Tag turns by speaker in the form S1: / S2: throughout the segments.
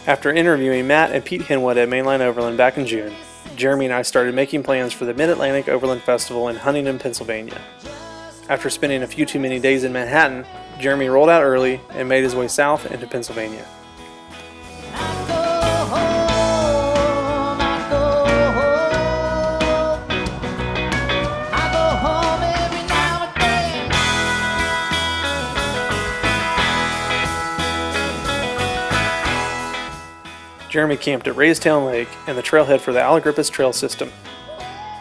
S1: After interviewing Matt and Pete Hinwood at Mainline Overland back in June, Jeremy and I started making plans for the Mid-Atlantic Overland Festival in Huntington, Pennsylvania. After spending a few too many days in Manhattan, Jeremy rolled out early and made his way south into Pennsylvania. Jeremy camped at Raystown Lake and the trailhead for the Allegrippus Trail System.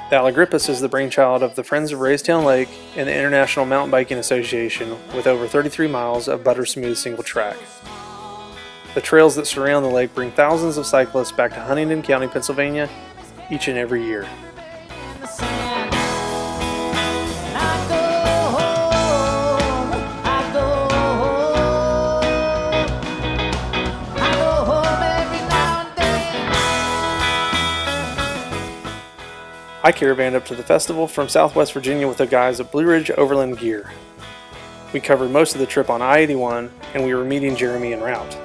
S1: The Allegrippus is the brainchild of the Friends of Raystown Lake and the International Mountain Biking Association, with over 33 miles of butter-smooth single track. The trails that surround the lake bring thousands of cyclists back to Huntington County, Pennsylvania each and every year. I caravanned up to the festival from Southwest Virginia with the guys at Blue Ridge Overland Gear. We covered most of the trip on I-81, and we were meeting Jeremy en route.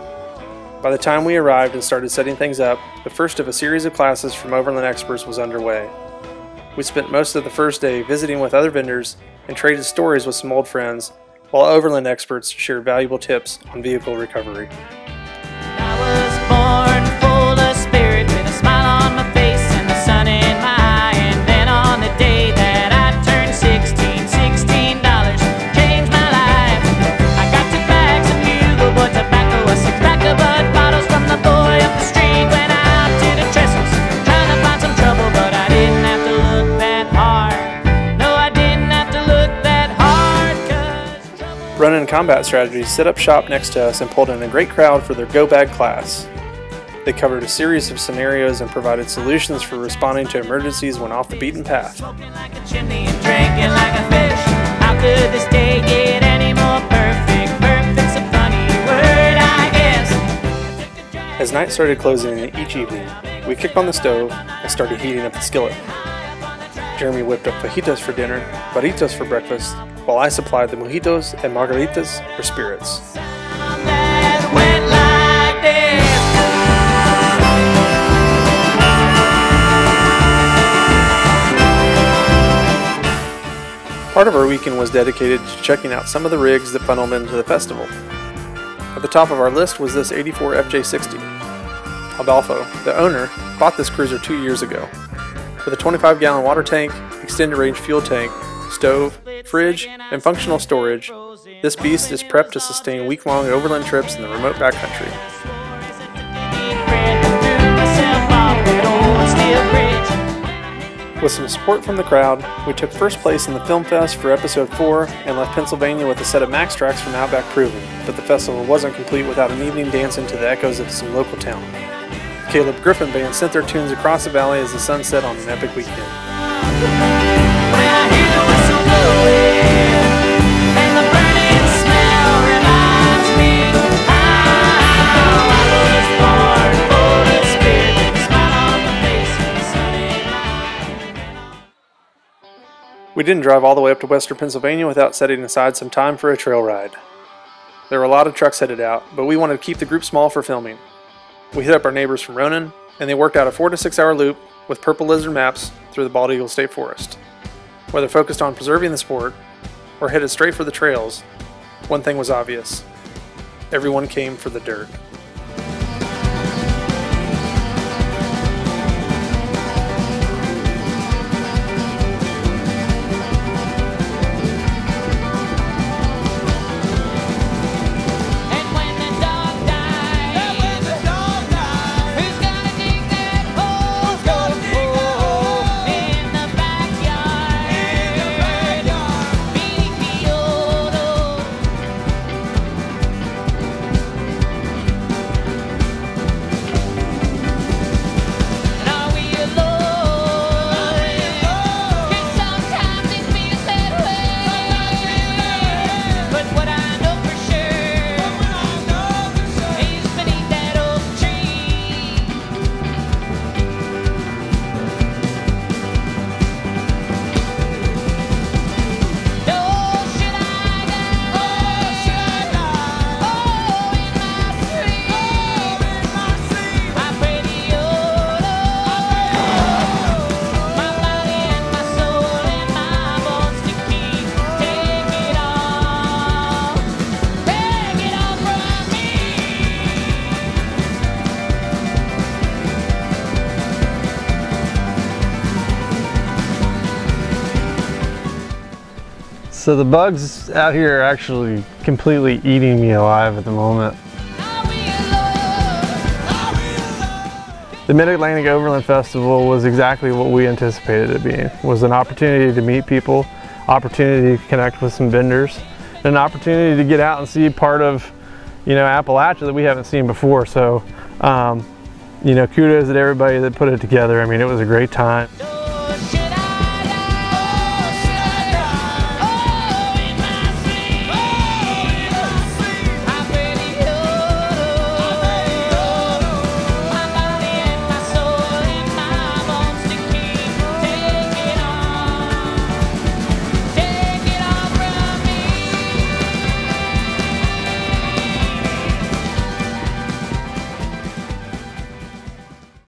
S1: By the time we arrived and started setting things up, the first of a series of classes from Overland experts was underway. We spent most of the first day visiting with other vendors and traded stories with some old friends, while Overland experts shared valuable tips on vehicle recovery.
S2: I was born full of spirit with a smile on my face and the sun in my eye. On the day that I turned 16, $16 changed my life. I got 2 bags of Hugo Boy tobacco, a 6-pack of Bud bottles from the boy up the street. Went out to the trestles, trying to find some trouble, but I didn't have to look that hard. No, I didn't have to look that hard, 'cause trouble...
S1: Run-In Combat Strategies set up shop next to us and pulled in a great crowd for their Go Bag class. They covered a series of scenarios and provided solutions for responding to emergencies when off the beaten path. As night started closing in each evening, we kicked on the stove and started heating up the skillet. Jeremy whipped up fajitas for dinner, burritos for breakfast, while I supplied the mojitos and margaritas for spirits. Part of our weekend was dedicated to checking out some of the rigs that funneled into the festival. At the top of our list was this 84 FJ60. Adolfo, the owner, bought this cruiser 2 years ago. With a 25-gallon water tank, extended range fuel tank, stove, fridge, and functional storage, this beast is prepped to sustain week-long overland trips in the remote backcountry. With some support from the crowd, we took first place in the Film Fest for episode 4 and left Pennsylvania with a set of Max tracks from Outback Proven, but the festival wasn't complete without an evening dancing to the echoes of some local talent. The Caleb Griffin Band sent their tunes across the valley as the sun set on an epic weekend. We didn't drive all the way up to western Pennsylvania without setting aside some time for a trail ride. There were a lot of trucks headed out, but we wanted to keep the group small for filming. We hit up our neighbors from Ronan, and they worked out a 4 to 6 hour loop with Purple Lizard maps through the Bald Eagle State Forest. Whether focused on preserving the sport or headed straight for the trails, one thing was obvious: everyone came for the dirt.
S3: So the bugs out here are actually completely eating me alive at the moment. The Mid-Atlantic Overland Festival was exactly what we anticipated it being. It was an opportunity to meet people, opportunity to connect with some vendors, and an opportunity to get out and see part of, you know, Appalachia that we haven't seen before. So, you know, kudos to everybody that put it together. I mean, it was a great time.